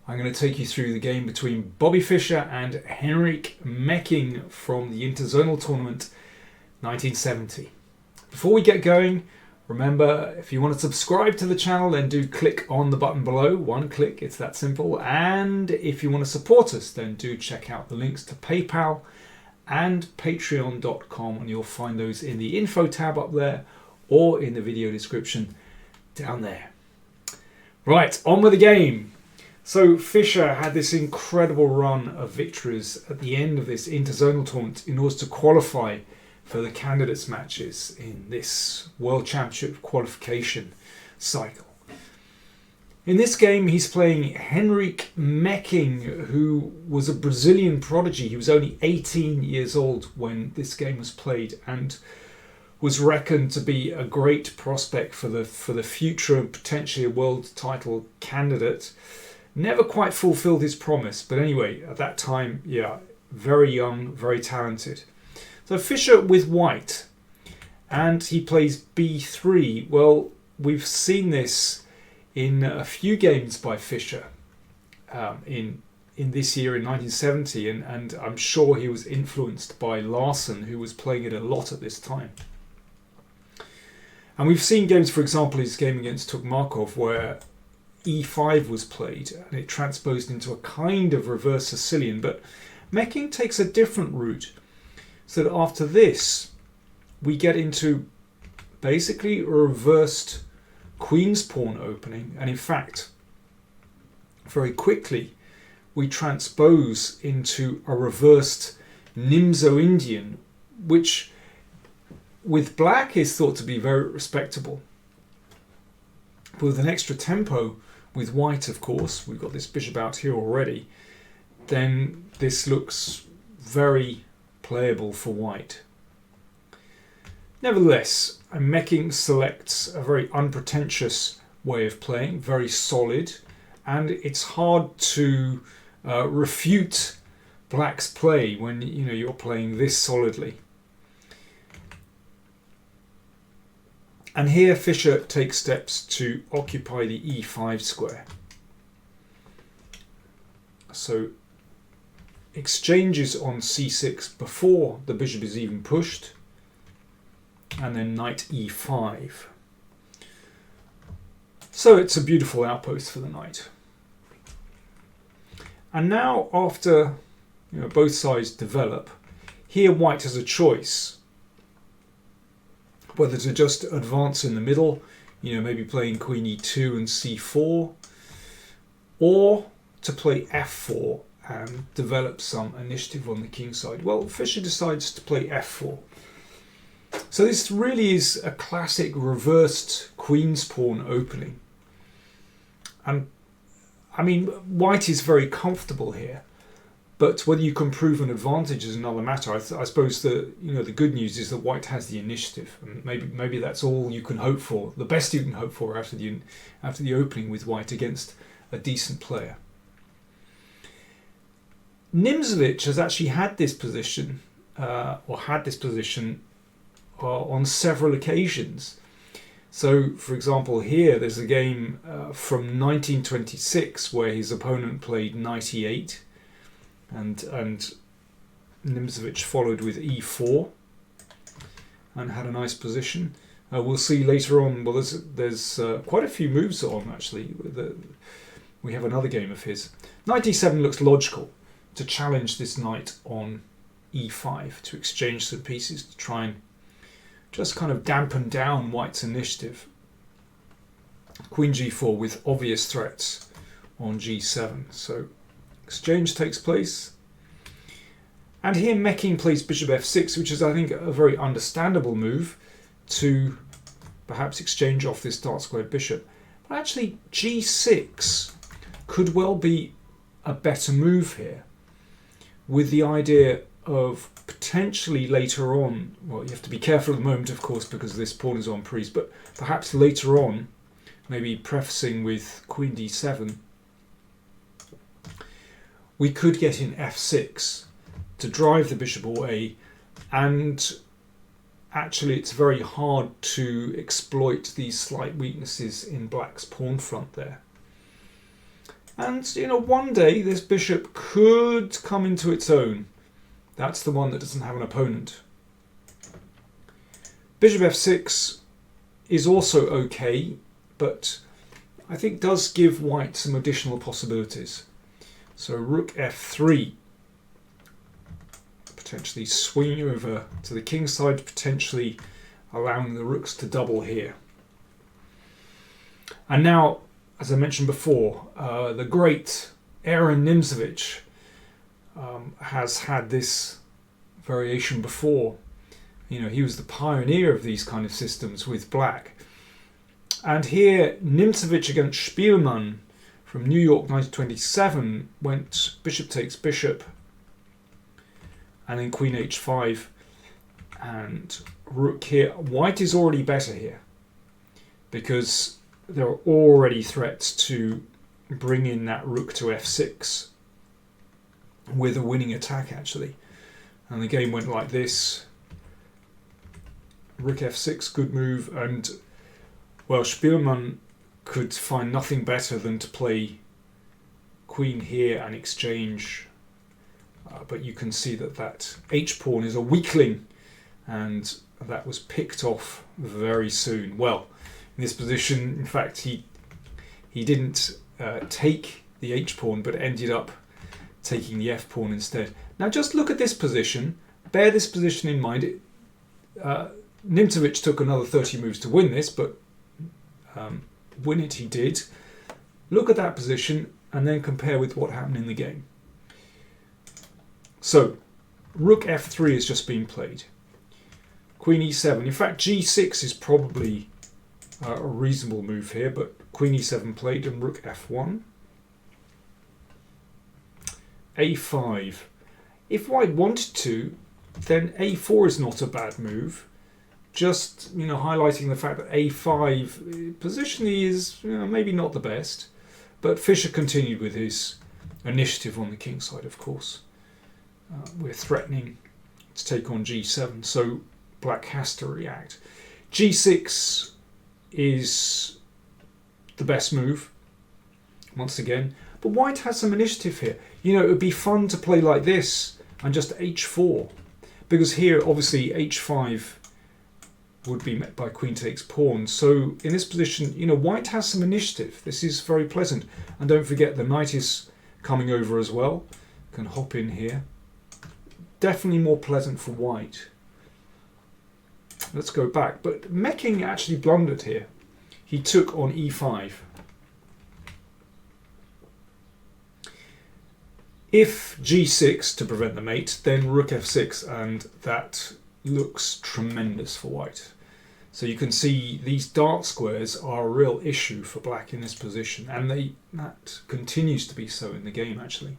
I'm going to take you through the game between Bobby Fischer and Henrik Mecking from the Interzonal Tournament 1970. Before we get going, remember, if you want to subscribe to the channel, then do click on the button below. One click, it's that simple. And if you want to support us, then do check out the links to PayPal and patreon.com, and you'll find those in the info tab up there or in the video description down there. Right, on with the game. So Fischer had this incredible run of victories at the end of this interzonal tournament in order to qualify for the candidates matches in this World Championship qualification cycle. In this game, he's playing Henrik Mecking, who was a Brazilian prodigy. He was only 18 years old when this game was played and was reckoned to be a great prospect for the future and potentially a world title candidate. Never quite fulfilled his promise, but anyway, at that time, yeah, very young, very talented. So Fischer with white, and he plays b3. Well, we've seen this in a few games by Fischer in this year in 1970, and I'm sure he was influenced by Larsen, who was playing it a lot at this time. And we've seen games, for example, his game against Tugmarkov, where e5 was played and it transposed into a kind of reverse Sicilian, but Mecking takes a different route. So that after this, we get into basically a reversed queen's pawn opening, and in fact, very quickly, we transpose into a reversed Nimzo-Indian, which with black is thought to be very respectable. But with an extra tempo with white, of course, we've got this bishop out here already, then this looks very playable for white. Nevertheless, Mecking selects a very unpretentious way of playing, very solid, and it's hard to refute black's play when you're playing this solidly. And here Fischer takes steps to occupy the e5 square. So exchanges on c6 before the bishop is even pushed, and then knight e5. So it's a beautiful outpost for the knight. And now, after both sides develop, here white has a choice whether to just advance in the middle, maybe playing queen e2 and c4, or to play f4 and develop some initiative on the king side. Well, Fischer decides to play f4. So this really is a classic reversed queen's pawn opening. And I mean, white is very comfortable here, but whether you can prove an advantage is another matter. I suppose the good news is that white has the initiative, and maybe that's all you can hope for, the best you can hope for after the opening with white against a decent player. Nimzovich has actually had this position, on several occasions. So, for example, here there's a game from 1926 where his opponent played knight e8, and Nimzovich followed with e4 and had a nice position. We'll see later on. Well, there's quite a few moves on actually. We have another game of his. Knight e7 looks logical to challenge this knight on e5, to exchange some pieces to try and just kind of dampen down white's initiative. Queen g4 with obvious threats on g7. So exchange takes place. And here Mecking plays bishop f6, which is, I think, a very understandable move to perhaps exchange off this dark squared bishop. But actually g6 could well be a better move here, with the idea of potentially later on, well, you have to be careful at the moment, of course, because this pawn is on prise, but perhaps later on, maybe prefacing with queen d7, we could get in f6 to drive the bishop away, and actually it's very hard to exploit these slight weaknesses in black's pawn front there. And, one day this bishop could come into its own. That's the one that doesn't have an opponent. Bishop f6 is also okay, but I think does give white some additional possibilities. So rook f3, potentially swinging over to the king side, potentially allowing the rooks to double here. And now, as I mentioned before, the great Aaron Nimzowitsch has had this variation before. He was the pioneer of these kind of systems with black. And here, Nimzowitsch against Spielmann from New York 1927 went bishop takes bishop, and then queen h5, and rook here. White is already better here, because there are already threats to bring in that rook to f6 with a winning attack, actually. And the game went like this. Rook f6, good move, and well, Spielmann could find nothing better than to play queen here and exchange. But you can see that h-pawn is a weakling, and that was picked off very soon. Well, in this position, in fact, he didn't take the h-pawn, but ended up taking the f-pawn instead. Now just look at this position. Bear this position in mind. Nimzowitsch took another 30 moves to win this, but win it he did. Look at that position and then compare with what happened in the game. So, rook f3 has just been played. Queen e7. In fact, g6 is probably a reasonable move here, but queen e7 played and rook f1. a5. If white wanted to, then a4 is not a bad move. Just highlighting the fact that a5 positionally is maybe not the best, but Fischer continued with his initiative on the king side. Of course, we're threatening to take on g7, so black has to react. g6 is the best move once again, but white has some initiative here. It would be fun to play like this and just h4, because here obviously h5 would be met by queen takes pawn. So in this position, white has some initiative. This is very pleasant. And don't forget the knight is coming over as well. Can hop in here. Definitely more pleasant for white. Let's go back. But Mecking actually blundered here. He took on e5. If g6 to prevent the mate, then rook f6, and that looks tremendous for white. So you can see these dark squares are a real issue for black in this position, and that continues to be so in the game actually.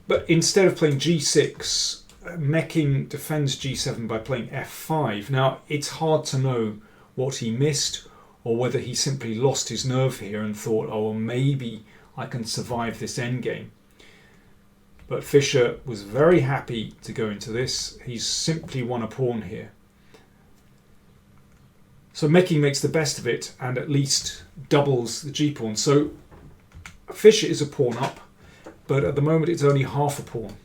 But instead of playing g6, Mecking defends g7 by playing f5. Now it's hard to know what he missed, or whether he simply lost his nerve here and thought, oh well, maybe I can survive this endgame. But Fischer was very happy to go into this. He's simply won a pawn here. So Mecking makes the best of it and at least doubles the g-pawn. So Fischer is a pawn up, but at the moment it's only half a pawn.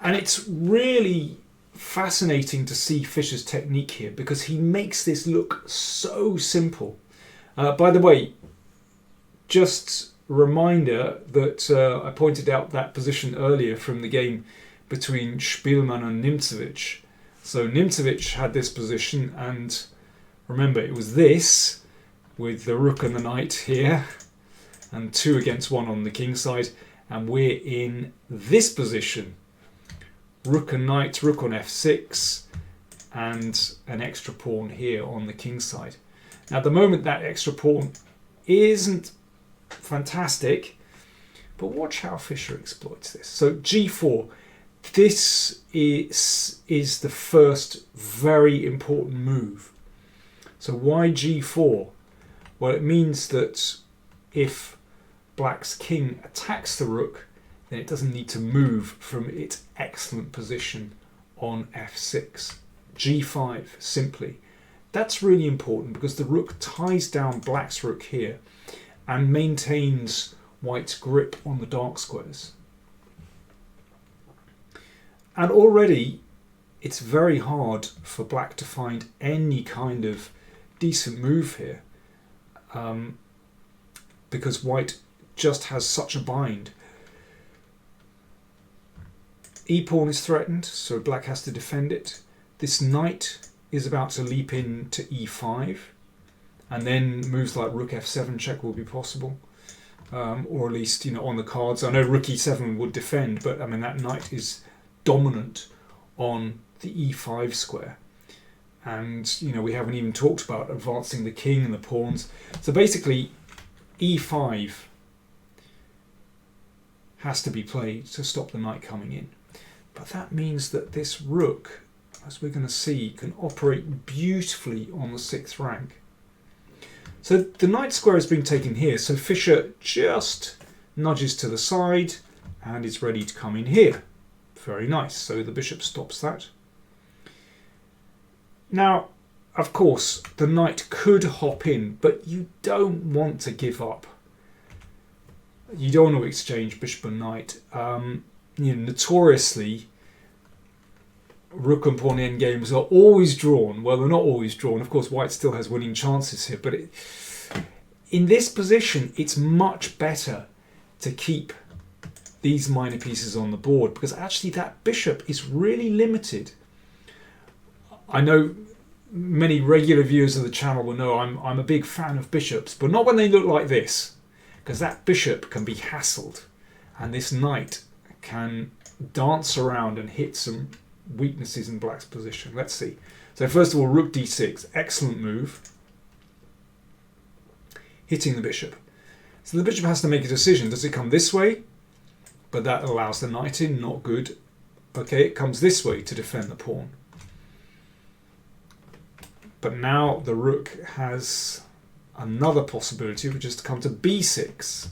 And it's really fascinating to see Fischer's technique here, because he makes this look so simple. By the way, just a reminder that I pointed out that position earlier from the game between Spielmann and Nimzowitsch. So Nimzowitsch had this position, and remember it was this with the rook and the knight here, and 2 against 1 on the king side, and we're in this position. Rook and knight, rook on f6, and an extra pawn here on the king side. Now at the moment that extra pawn isn't fantastic, but watch how Fischer exploits this. So g4, this is the first very important move. So why g4? Well, it means that if black's king attacks the rook, then it doesn't need to move from its excellent position on f6. g5, simply. That's really important because the rook ties down black's rook here. and maintains white's grip on the dark squares. And already it's very hard for black to find any kind of decent move here, because white just has such a bind. E-pawn is threatened, so black has to defend it. This knight is about to leap into e5, and then moves like rook f7 check will be possible, or at least, you know, on the cards. I know rook e7 would defend, but I mean that knight is dominant on the e5 square, and you know we haven't even talked about advancing the king and the pawns. So basically e5 has to be played to stop the knight coming in. But that means that this rook, as we're going to see, can operate beautifully on the 6th rank. So the knight square is being taken here, so Fischer just nudges to the side and is ready to come in here. Very nice, so the bishop stops that. Now, of course, the knight could hop in, but you don't want to give up. You don't want to exchange bishop and knight. You know, notoriously, rook and pawn endgames are always drawn. Well, they're not always drawn. Of course, white still has winning chances here, but in this position, it's much better to keep these minor pieces on the board, because actually that bishop is really limited. I know many regular viewers of the channel will know I'm a big fan of bishops, but not when they look like this, because that bishop can be hassled, and this knight can dance around and hit some weaknesses in black's position. Let's see. So first of all, rook d6, excellent move, hitting the bishop. So the bishop has to make a decision. Does it come this way? But that allows the knight in, not good. Okay, it comes this way to defend the pawn. But now the rook has another possibility, which is to come to b6.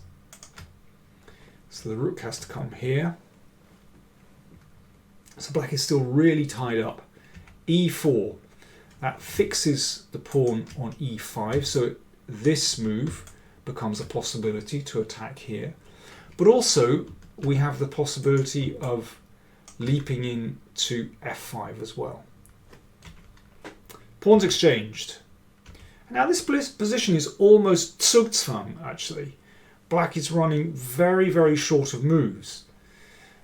So the rook has to come here. So black is still really tied up. e4, that fixes the pawn on e5, so this move becomes a possibility to attack here. But also we have the possibility of leaping in to f5 as well. Pawns exchanged. Now this position is almost Zugzwang, actually. Black is running very, very short of moves.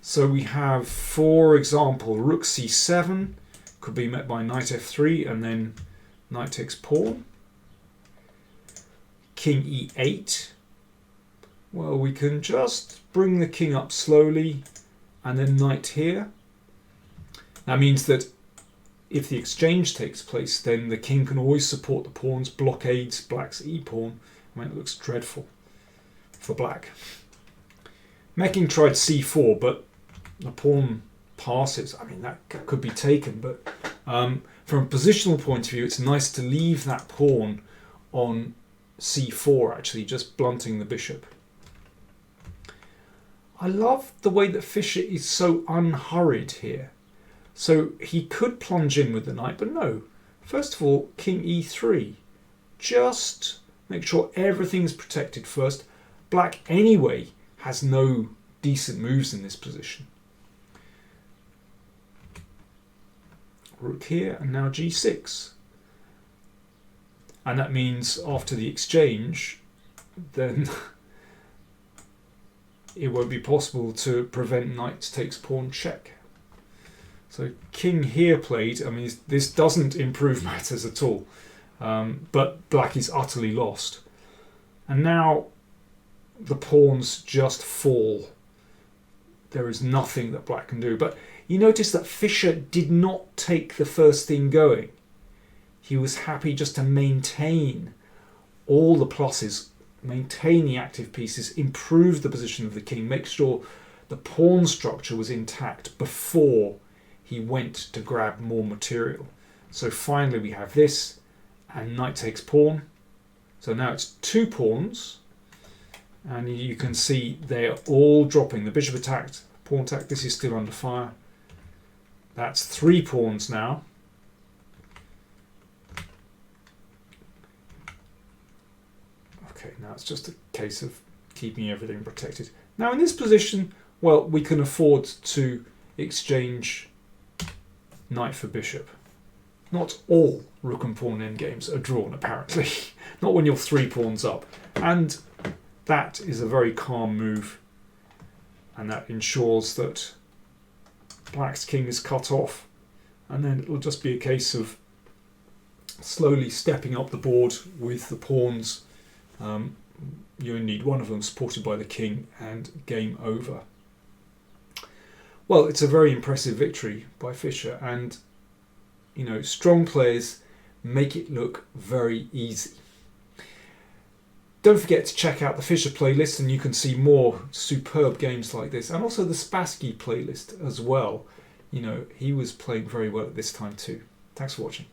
So we have, for example, rook c7 could be met by knight f3 and then knight takes pawn. King e8. Well, we can just bring the king up slowly and then knight here. That means that if the exchange takes place, then the king can always support the pawns, blockades black's e-pawn. I mean, it looks dreadful for black. Mecking tried c4, but the pawn passes. I mean, that could be taken, but from a positional point of view, it's nice to leave that pawn on c4, actually, just blunting the bishop. I love the way that Fischer is so unhurried here. So he could plunge in with the knight, but no. First of all, king e3. Just make sure everything's protected first. Black anyway has no decent moves in this position. Rook here, and now g6. And that means after the exchange, then it won't be possible to prevent knight takes pawn check. So king here played. I mean, this doesn't improve matters at all, but black is utterly lost. And now the pawns just fall. There is nothing that black can do. But you notice that Fischer did not take the first thing going. He was happy just to maintain all the pluses, maintain the active pieces, improve the position of the king, make sure the pawn structure was intact before he went to grab more material. So finally we have this, and knight takes pawn. So now it's two pawns, and you can see they are all dropping. The bishop attacked, pawn attacked, this is still under fire. That's three pawns now. Okay, now it's just a case of keeping everything protected. Now in this position, well, we can afford to exchange knight for bishop. Not all rook and pawn endgames are drawn, apparently. Not when you're 3 pawns up. And that is a very calm move. And that ensures that black's king is cut off. And then it'll just be a case of slowly stepping up the board with the pawns. You only need one of them supported by the king, and game over. Well, it's a very impressive victory by Fischer, and strong players make it look very easy. Don't forget to check out the Fischer playlist, and you can see more superb games like this, and also the Spassky playlist as well. He was playing very well at this time too. Thanks for watching.